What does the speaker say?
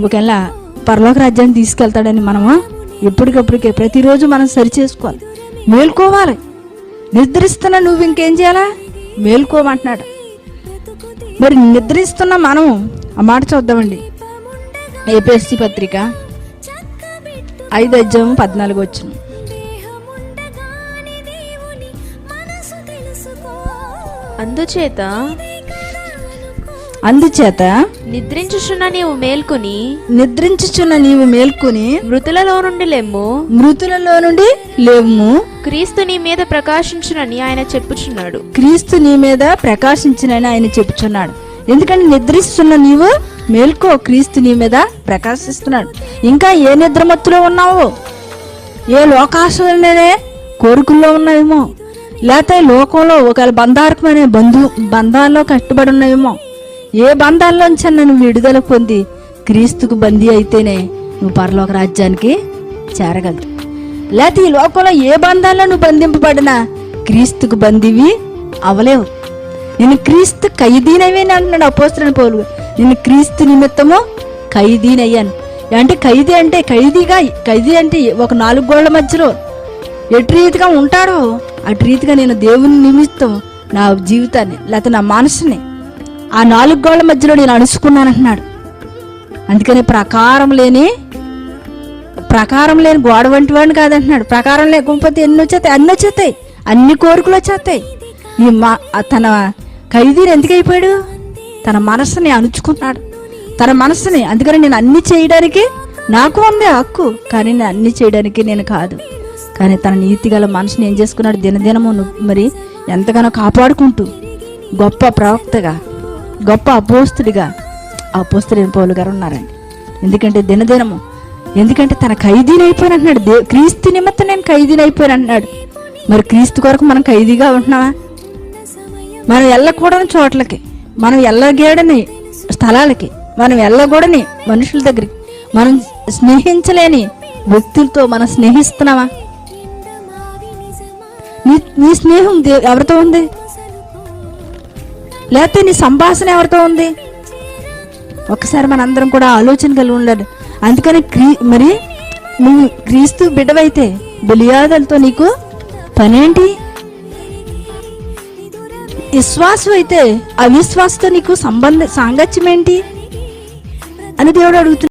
ఒకవేళ పరలోక రాజ్యాన్ని తీసుకెళ్తాడని మనము ఎప్పటికప్పటికే ప్రతిరోజు మనం సరి చేసుకోవాలి, మేల్కోవాలి. నిద్రిస్తున్నా నువ్వు ఇంకేం చేయాలా? మేల్కోమంటున్నాడు. మరి నిద్రిస్తున్న మనం ఆ మాట చూద్దామండి. ఎఫెసీ పత్రిక 5:14. అందుచేత నిద్రించుచున్న నీవు మేల్కొని మృతులలో నుండి లేము. క్రీస్తు నీ మీద ప్రకాశించునని ఆయన చెప్పుచున్నాడు. ఎందుకంటే నిద్రిస్తున్న నీవు మేల్కో, క్రీస్తు నీ మీద ప్రకాశిస్తున్నాడు. ఇంకా ఏ నిద్రమత్తులో ఉన్నావో, ఏ లోకాశలనే కోరికల్లో ఉన్నావేమో, లేకపోతే లోకంలో ఒకవేళ బంధారకమైన బంధాల్లో కట్టుబడి ఉన్నావేమో. ఏ బంధాల్లోంచి నువ్వు విడుదల పొంది క్రీస్తుకు బందీ అయితేనే నువ్వు పరలోక రాజ్యానికి చేరగలవు. లేకపోతే ఈ లోకంలో ఏ బంధాల్లో నువ్వు బంధింపబడినా క్రీస్తుకు బందీవి అవలేవు. నేను క్రీస్తు ఖైదీనయ్యాను అంటున్నాడు అపోస్తలుడైన పౌలు. నేను క్రీస్తు నిమిత్తము ఖైదీనయ్యాను. అంటే ఖైదీ అంటే ఒక 4 గోళ్ల మధ్యలో ఎటు రీతిగా ఉంటాడో అటు రీతిగా నేను దేవుని నిమిత్తం నా జీవితాన్ని లేకపోతే నా మనసుని ఆ 4 గోళ్ల మధ్యలో నేను అణుచుకున్నానంటున్నాడు. అందుకని ప్రకారం లేని గోడ వంటి వాడిని కాదంటున్నాడు. ప్రకారం లేకపోతే అన్ని వచ్చేస్తాయి, అన్ని కోరికలు వచ్చేస్తాయి. తన ఖైదీని ఎందుకు అయిపోయాడు? తన మనసుని అణుచుకున్నాడు, తన మనసుని. అందుకని నేను అన్ని చేయడానికి నాకు ఉంది హక్కు, కానీ నేను అన్ని చేయడానికి నేను కాదు. కానీ తన నీతిగల మనసుని ఏం చేసుకున్నాడు? దినదినము మరి ఎంతగానో కాపాడుకుంటూ గొప్ప ప్రవక్తగా, గొప్ప అపోస్తలుడైన పౌలు గారు ఉన్నారండి. ఎందుకంటే దినదినము, ఎందుకంటే తన ఖైదీని అయిపోయాను అంటున్నాడు. క్రీస్తు నిమిత్తం నేను ఖైదీని అయిపోయాను అంటున్నాడు. మరి క్రీస్తు కొరకు మనం ఖైదీగా ఉంటున్నావా? మనం వెళ్ళకూడని చోట్లకి, మనం వెళ్ళగేడని స్థలాలకి, మనం వెళ్ళకూడని మనుషుల దగ్గరికి, మనం స్నేహించలేని వ్యక్తులతో మనం స్నేహిస్తున్నావా? నీ స్నేహం ఎవరితో ఉంది? లేకపోతే నీ సంభాషణ ఎవరితో ఉంది? ఒకసారి మనందరం కూడా ఆలోచన కలిగి ఉండాలి. అందుకని మరి నువ్వు క్రీస్తు బిడ్డవైతే బలియాదాలతో నీకు పనేంటి? విశ్వాసం అయితే అవిశ్వాసంతో నీకు సాంగత్యం ఏంటి అని దేవుడు అడుగుతున్నాడు.